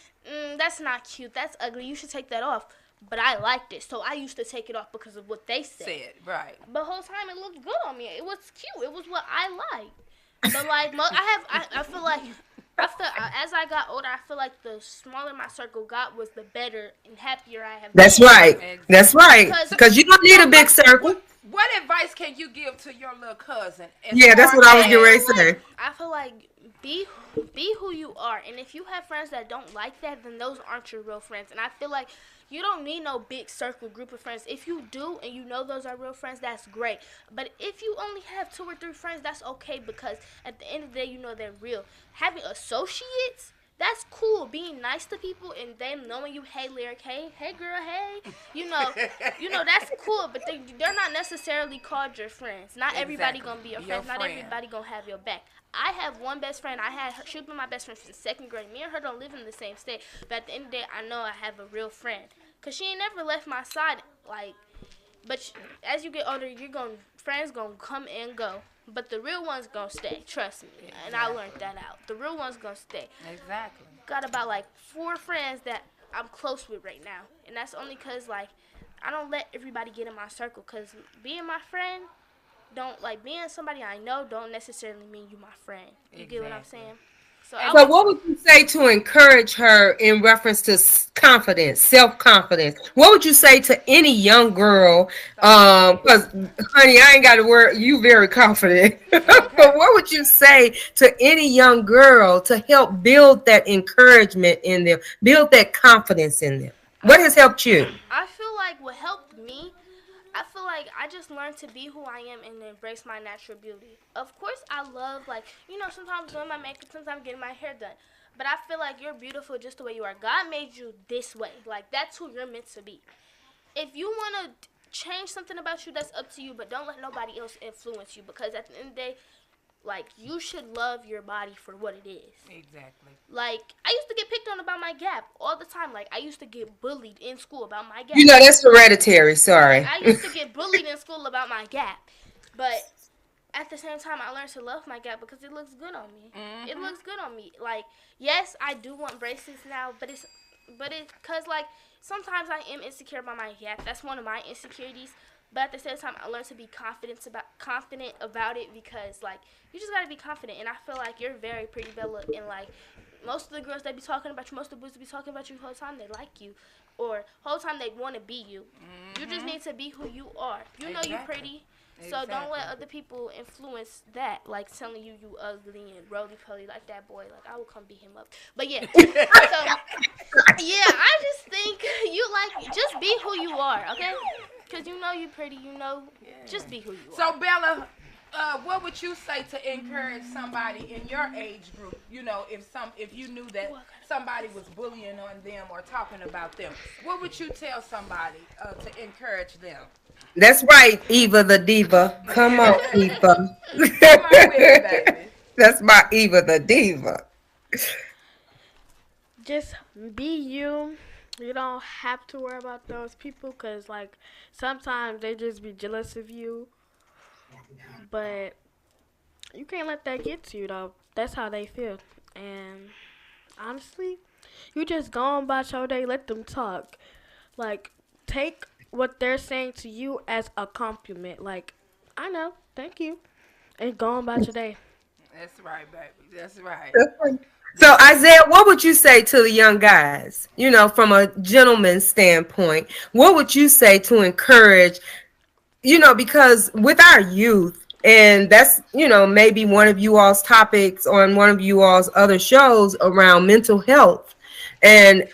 that's not cute, that's ugly, you should take that off. But I liked it, so I used to take it off because of what they said. Right. But the whole time it looked good on me. It was cute. It was what I liked. But, like, I feel like, as I got older, I feel like the smaller my circle got was the better and happier I have been. That's right. Exactly. That's right. Because you don't need a big circle. What advice can you give to your little cousin? Yeah, that's what I was getting ready to say. I feel like be who you are. And if you have friends that don't like that, then those aren't your real friends. And I feel like you don't need no big circle group of friends. If you do and you know those are real friends, that's great. But if you only have 2 or 3 friends, that's okay because at the end of the day, you know they're real. Having associates, that's cool. Being nice to people and them knowing you, hey, Lyric, hey girl, hey. You know, that's cool. But they're not necessarily called your friends. Not everybody gonna be your friend. Not everybody gonna have your back. I have one best friend. She's been my best friend since 2nd grade. Me and her don't live in the same state. But at the end of the day, I know I have a real friend. Cause she ain't never left my side. Like, but as you get older, friends gonna come and go. But the real ones gonna stay, trust me. Exactly. And I learned that out. The real ones gonna stay. Exactly. Got about like 4 friends that I'm close with right now. And that's only cause like I don't let everybody get in my circle. Cause being my friend being somebody I know don't necessarily mean you my friend. You get what I'm saying? So what would you say to encourage her in reference to confidence, self-confidence? What would you say to any young girl? Because, honey, I ain't got to worry. You very confident. But what would you say to any young girl to help build that encouragement in them, build that confidence in them? What has helped you? I feel like what helped me, I feel like I just learned to be who I am and embrace my natural beauty. Of course, I love, sometimes doing my makeup, sometimes getting my hair done. But I feel like you're beautiful just the way you are. God made you this way. Like, that's who you're meant to be. If you want to change something about you, that's up to you. But don't let nobody else influence you. Because at the end of the day, like, you should love your body for what it is. Exactly. Like, I used to get picked on about my gap all the time. Like, I used to get bullied in school about my gap. You know, that's hereditary. Sorry. I used to get bullied in school about my gap. But at the same time, I learned to love my gap because it looks good on me. Mm-hmm. It looks good on me. Like, yes, I do want braces now, but it's because, like, sometimes I am insecure about my gap. That's one of my insecurities. But at the same time, I learned to be confident about it because, like, you just got to be confident. And I feel like you're very pretty, Bella. And, like, most of the girls that be talking about you, most of the boys that be talking about you the whole time, they like you. Or the whole time they want to be you. Mm-hmm. You just need to be who you are. You know you're pretty. So don't let other people influence that, like telling you ugly and roly-poly like that boy. Like, I will come beat him up. But yeah, so yeah, I just think just be who you are, okay? Because you know you're pretty, just be who you are. So Bella, what would you say to encourage somebody in your age group? You know, if you knew that somebody was bullying on them or talking about them, what would you tell somebody to encourage them? That's right, Eva the diva. Come on, Eva. Come on with it, baby. That's my Eva the diva. Just be you. You don't have to worry about those people because, like, sometimes they just be jealous of you. But you can't let that get to you, though. That's how they feel. And honestly, you just go on about your day, let them talk. Like, take what they're saying to you as a compliment. Like, I know, thank you, and go on about your day. That's right, baby. That's right. So, Isaiah, what would you say to the young guys? You know, from a gentleman's standpoint, what would you say to encourage? You know, because with our youth, and that's, you know, maybe one of you all's topics on one of you all's other shows around mental health and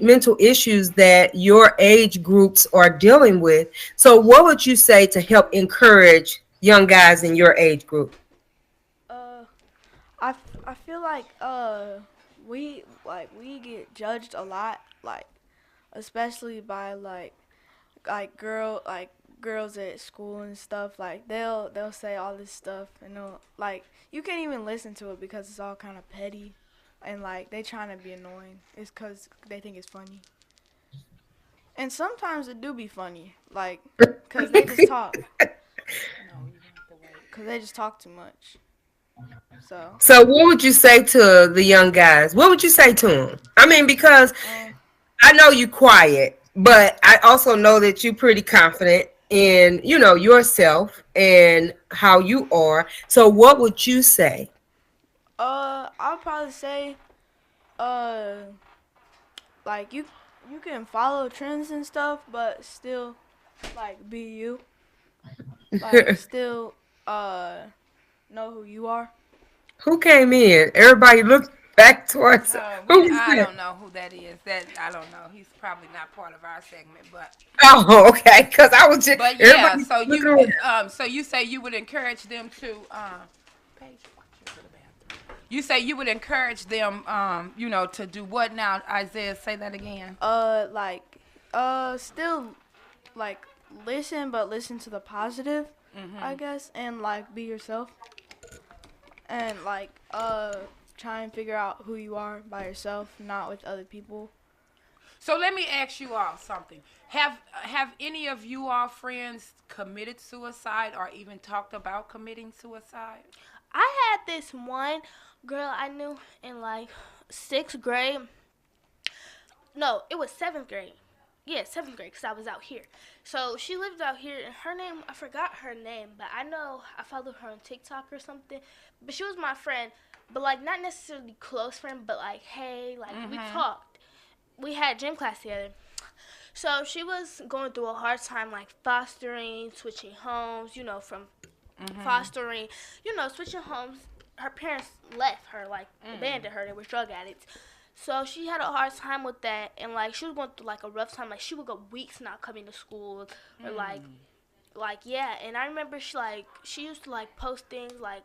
mental issues that your age groups are dealing with. So what would you say to help encourage young guys in your age group? Uh, I feel like we get judged a lot, like especially by girls at school and stuff. Like they'll say all this stuff, and like you can't even listen to it because it's all kind of petty, and like they trying to be annoying. It's because they think it's funny, and sometimes it do be funny, like because they just talk, because they just talk too much. So So what would you say to the young guys? What would you say to them? I mean, because I know you quiet, but I also know that you're pretty confident in, you know, yourself and how you are. So what would you say? I'll probably say, uh, like you can follow trends and stuff, but still, like be you. Like still, know who you are. Who came in? Everybody looked back towards. Who was I that? don't know who that is. That I don't know. He's probably not part of our segment, but Oh, okay. Because I was just yeah. everybody So looking you around. so you say you would encourage them to Paige, watch it to the bathroom. You say you would encourage them you know, to do what now? Isaiah, say that again. Still, like listen, but listen to the positive, I guess, and like be yourself, and like try and figure out who you are by yourself, not with other people. So let me ask you all something. Have any of you all friends committed suicide or even talked about committing suicide? I had this one girl I knew in like 6th grade. No, it was 7th grade. Yeah, 7th grade, because I was out here. So she lived out here, and her name, I forgot her name, but I know I followed her on TikTok or something. But she was my friend, but like not necessarily close friend, but like, hey, like we talked. We had gym class together. So she was going through a hard time, like fostering, switching homes, you know, from fostering, you know, switching homes. Her parents left her, like abandoned her. They were drug addicts. So she had a hard time with that, and like she was going through like a rough time. Like she would go weeks not coming to school, or like yeah. And I remember she used to like post things like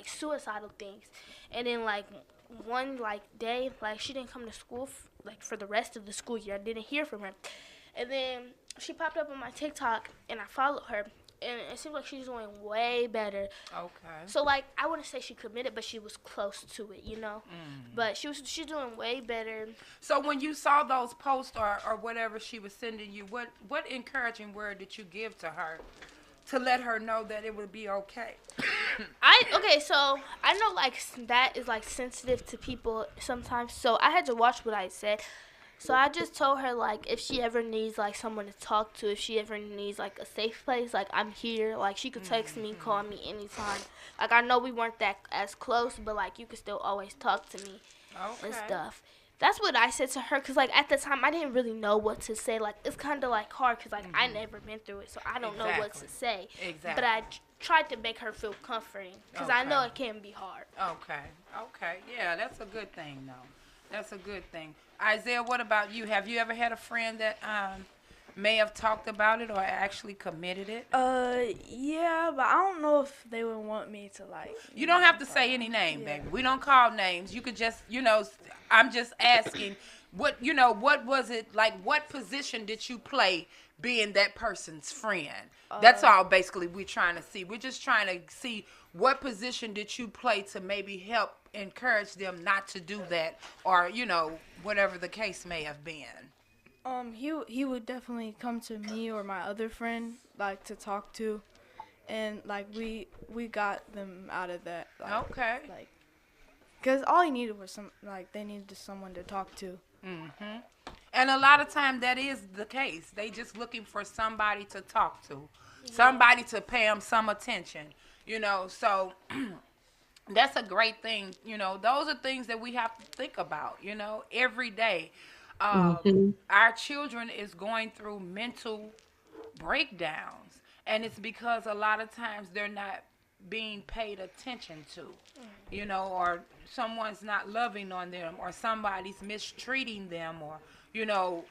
suicidal things, and then like one like day like she didn't come to school like for the rest of the school year. I didn't hear from her, and then she popped up on my TikTok, and I followed her. And it seems like she's doing way better. Okay. So like I wouldn't say she committed, but she was close to it, you know. But she's doing way better. So when you saw those posts or whatever she was sending you, what encouraging word did you give to her to let her know that it would be okay? So I know like that is like sensitive to people sometimes. So I had to watch what I said. So I just told her, like, if she ever needs, like, someone to talk to, if she ever needs, like, a safe place, like, I'm here. Like, she could text me, call me anytime. Like, I know we weren't that as close, but, like, you could still always talk to me and stuff. That's what I said to her, because, like, at the time, I didn't really know what to say. Like, it's kind of, like, hard, because, like, I never been through it, so I don't know what to say. Exactly. But I tried to make her feel comforting, because I know it can be hard. Okay. Yeah, that's a good thing, though. That's a good thing. Isaiah, what about you? Have you ever had a friend that may have talked about it or actually committed it? Yeah, but I don't know if they would want me to like. You don't have to say any name, baby. We don't call names. You could just, I'm just asking, what was it like? What position did you play being that person's friend? That's all basically we're trying to see. We're just trying to see what position did you play to maybe help encourage them not to do that, or whatever the case may have been. He would definitely come to me or my other friend like to talk to, and like we got them out of that. Like, Okay. Like, cause all he needed was they needed someone to talk to. And a lot of time that is the case. They just looking for somebody to talk to, somebody to pay them some attention. So that's a great thing. Those are things that we have to think about. Every day. Mm-hmm. Our children is going through mental breakdowns, and it's because a lot of times they're not being paid attention to, or someone's not loving on them, or somebody's mistreating them, or you know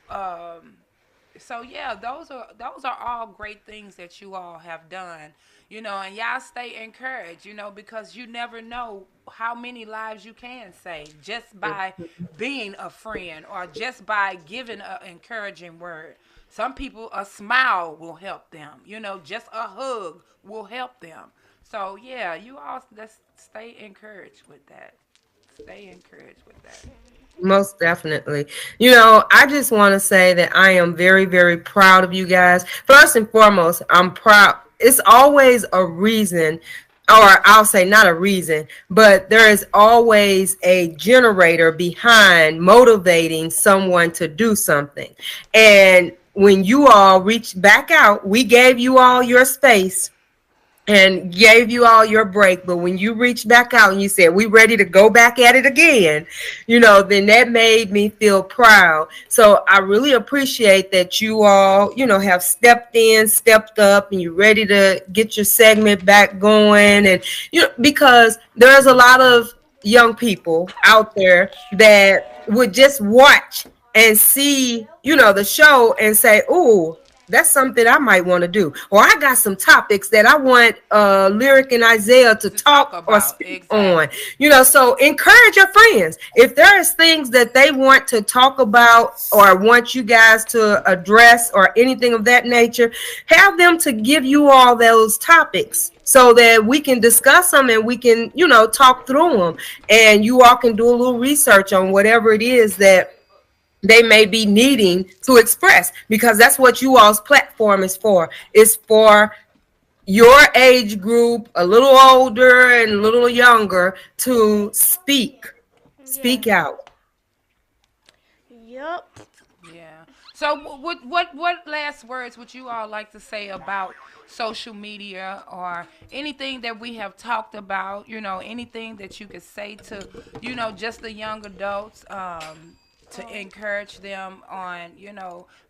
so yeah, those are all great things that you all have done, and y'all stay encouraged, because you never know how many lives you can save just by being a friend or just by giving an encouraging word. Some people, a smile will help them, just a hug will help them. So yeah, you all let's stay encouraged with that. Stay encouraged with that. Most definitely. I just want to say that I am very, very proud of you guys. First and foremost, I'm proud. It's always a reason, or I'll say not a reason, but there is always a generator behind motivating someone to do something. And when you all reached back out, we gave you all your space and gave you all your break. But when you reached back out and you said, we ready to go back at it again, then that made me feel proud. So I really appreciate that you all, have stepped in, stepped up, and you're ready to get your segment back going. And, because there's a lot of young people out there that would just watch and see, the show and say, "Ooh, that's something I might want to do." Or I got some topics that I want Lyric and Isaiah to talk or about. speak Exactly. on. So encourage your friends. If there is things that they want to talk about or want you guys to address or anything of that nature, have them to give you all those topics so that we can discuss them and we can, talk through them. And you all can do a little research on whatever it is that they may be needing to express, because that's what you all's platform is for. It's for your age group, a little older and a little younger, to speak out. Yup. Yeah. So what last words would you all like to say about social media or anything that we have talked about? Anything that you could say to, just the young adults, to encourage them on,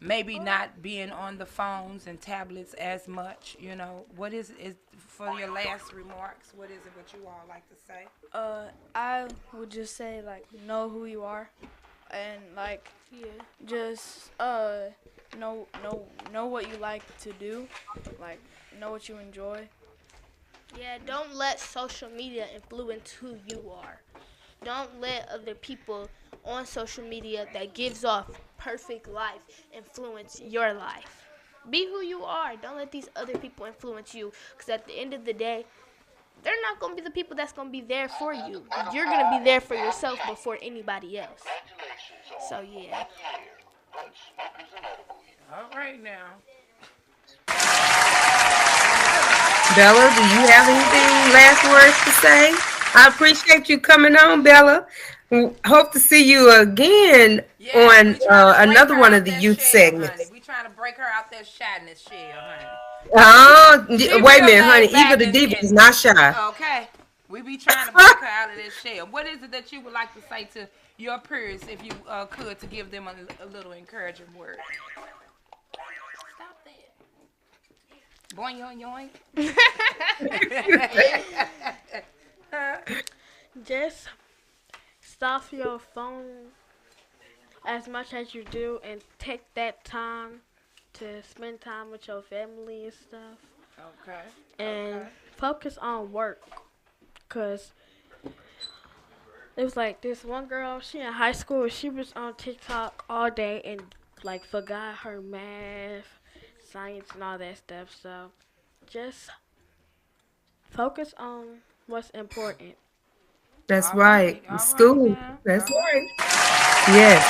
maybe not being on the phones and tablets as much. What is for your last remarks? What is it? What you all like to say? I would just say, like, know who you are, and like, just know what you like to do, like, know what you enjoy. Yeah, don't let social media influence who you are. Don't let other people on social media that gives off perfect life influence your life. Be who you are. Don't let these other people influence you, because at the end of the day, they're not going to be the people that's going to be there for you. You're going to be there for yourself before anybody else. So, yeah. All right now. Bella, do you have anything last words to say? I appreciate you coming on, Bella. Hope to see you again on another one of the youth segments. We trying to break her out that shyness shell, honey. Wait a minute, honey. Eva the Diva is not shy. Okay. We be trying to break her out of this shell. What is it that you would like to say to your peers, if you could, to give them a little encouraging word? Stop that. Boing, yoing, yoing. Just stop your phone as much as you do and take that time to spend time with your family and stuff. Okay. And focus on work. Because it was like this one girl, she in high school, she was on TikTok all day and like forgot her math, science, and all that stuff. So just focus on what's important. That's right. School. That's right. Yes.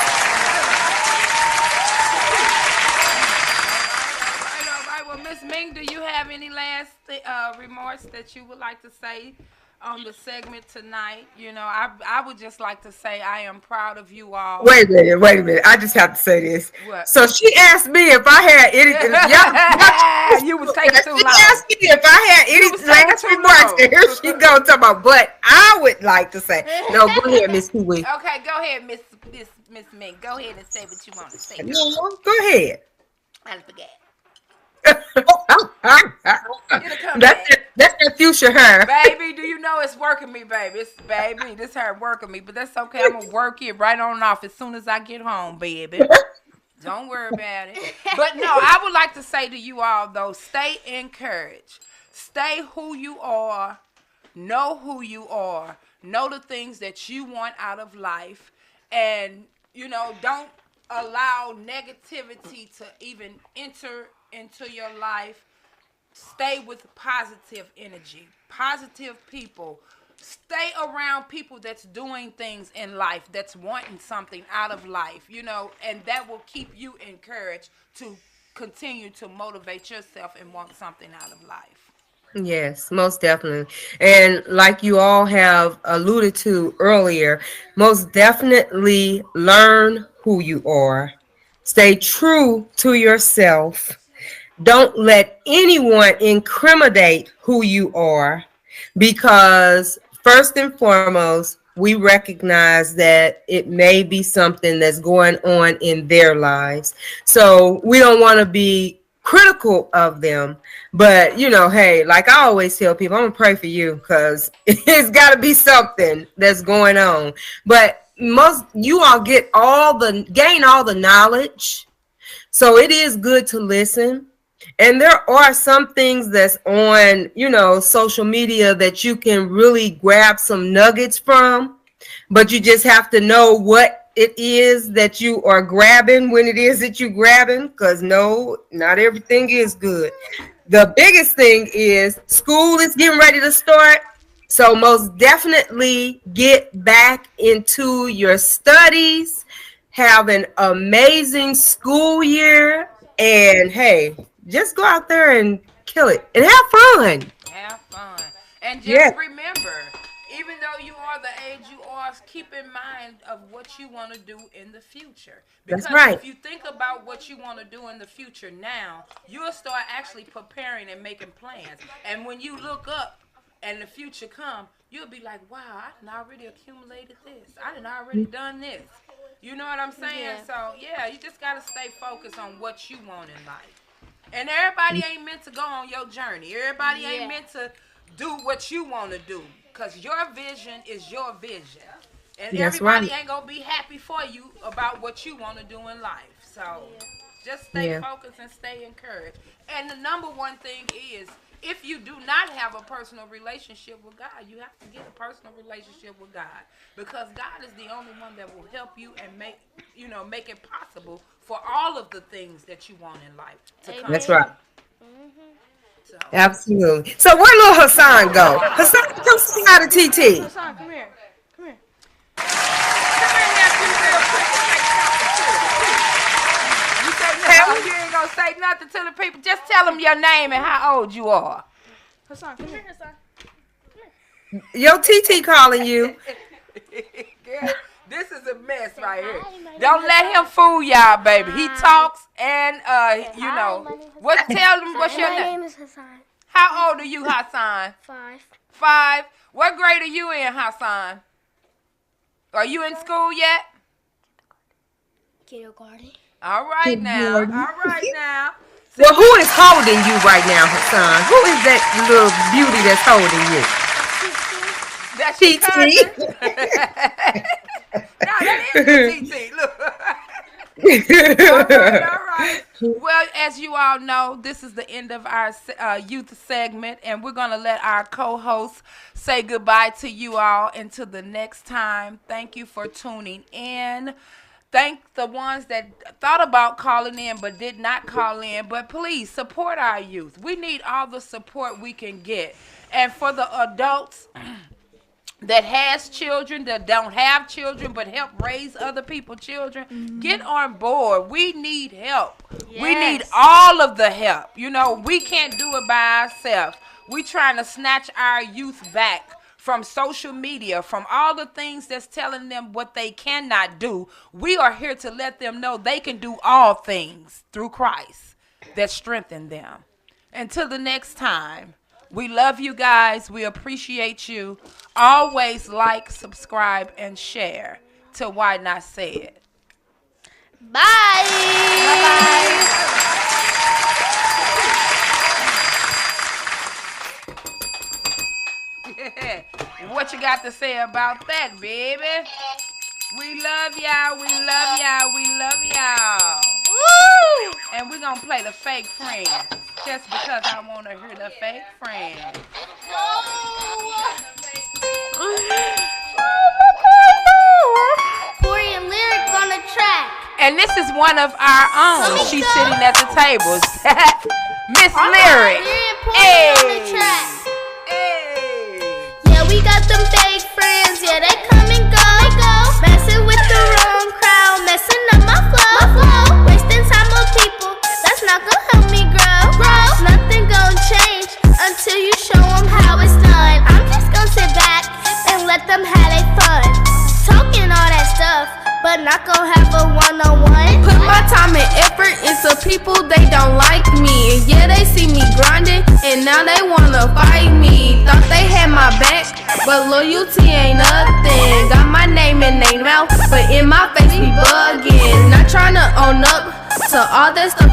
All right. Well, Miss Ming, do you have any last remarks that you would like to say on the segment tonight. You know, I would just like to say I am proud of you all. Wait a minute. I just have to say this. What? So she asked me if I had anything. You was taking too She long. asked me if I had any last remarks. And here she go talking about. But I would like to say, no. Go ahead, Miss Kiwi. Okay, go ahead, Miss Ming. Go ahead and say what you want to say. No, go ahead. I forget. That's that future her. Baby, do you know it's working me, baby? This her working me, but that's okay. I'm gonna work it right on off as soon as I get home, baby. Don't worry about it. But no, I would like to say to you all though, stay encouraged. Stay who you are. Know who you are. Know the things that you want out of life, and you know, don't allow negativity to even enter into your life. Stay with positive energy, positive people. Stay around people that's doing things in life, that's wanting something out of life, you know, and that will keep you encouraged to continue to motivate yourself and want something out of life. Yes, most definitely. And like you all have alluded to earlier, most definitely learn who you are. Stay true to yourself. Don't let anyone incriminate who you are, because first and foremost, we recognize that it may be something that's going on in their lives. So we don't want to be critical of them. But, you know, hey, like I always tell people, I'm going to pray for you because it's got to be something that's going on. But most you all gain all the knowledge. So it is good to listen. And there are some things that's on, you know, social media that you can really grab some nuggets from, but you just have to know what it is that you are grabbing when it is that you're grabbing, because no, not everything is good. The biggest thing is school is getting ready to start. So most definitely get back into your studies, have an amazing school year, and hey, just go out there and kill it and have fun. Have fun. And just remember, even though you are the age you are, keep in mind of what you want to do in the future. Because that's right. If you think about what you want to do in the future now, you'll start actually preparing and making plans. And when you look up and the future come, you'll be like, wow, I done already accumulated this. I done already done this. You know what I'm saying? Yeah. So, yeah, you just got to stay focused on what you want in life. And everybody ain't meant to go on your journey. Everybody ain't meant to do what you want to do. Because your vision is your vision. And that's everybody right. ain't going to be happy for you about what you want to do in life. So just stay focused and stay encouraged. And the number one thing is, if you do not have a personal relationship with God, you have to get a personal relationship with God. Because God is the only one that will help you and make it possible for all of the things that you want in life to come. That's right. So. Absolutely. So where little Hassan go? Hassan, come say hi to TT. Hassan, come here. Come here. You say you ain't gonna say nothing to the people. Just tell them your name and how old you are. Hassan, come here. Hassan. Yo, TT calling you. Girl, this is a mess right here. Don't let him fool y'all, baby. He talks and what? Tell him what's your name. My name is Hassan. How old are you, Hassan? 5. 5. What grade are you in, Hassan? Are you in school yet? Kindergarten. All right now. Well, who is holding you right now, Hassan? Who is that little beauty that's holding you? That's your cousin? No, that is the TT. Look. All right. Well, as you all know, this is the end of our youth segment, and we're going to let our co-hosts say goodbye to you all until the next time. Thank you for tuning in. Thank the ones that thought about calling in but did not call in. But please support our youth. We need all the support we can get. And for the adults that has children, that don't have children but help raise other people's children, get on board. We need help. Yes. We need all of the help. You know, we can't do it by ourselves. We trying to snatch our youth back from social media, from all the things that's telling them what they cannot do. We are here to let them know they can do all things through Christ that strengthen them. Until the next time, we love you guys. We appreciate you. Always like, subscribe, and share to Why Not Say It. Bye. Bye-bye. What you got to say about that, baby? We love y'all. We love y'all. We love y'all. Woo! And we're going to play the fake friends just because I want to hear the fake friends. Corey and Lyric on the track. And this is one of our own. She's sitting at the tables. Miss Lyric. Hey. On the track. Yeah, we got them fake friends. Yeah, they come and go. Messing with the wrong crowd. Messing up my flow. Wasting time on people. That's not gonna help me grow. Nothing gonna change until you show them how it's done. I'm just gonna sit back and let them have their fun. Talking all that stuff, but not gonna have a one-on-one. Put my time and effort into people, they don't like me. And yeah, they see me grinding, and now they wanna fight me. Thought they had my back, but loyalty ain't nothing. Got my name in their mouth, but in my face be bugging. Not trying to own up to all that stuff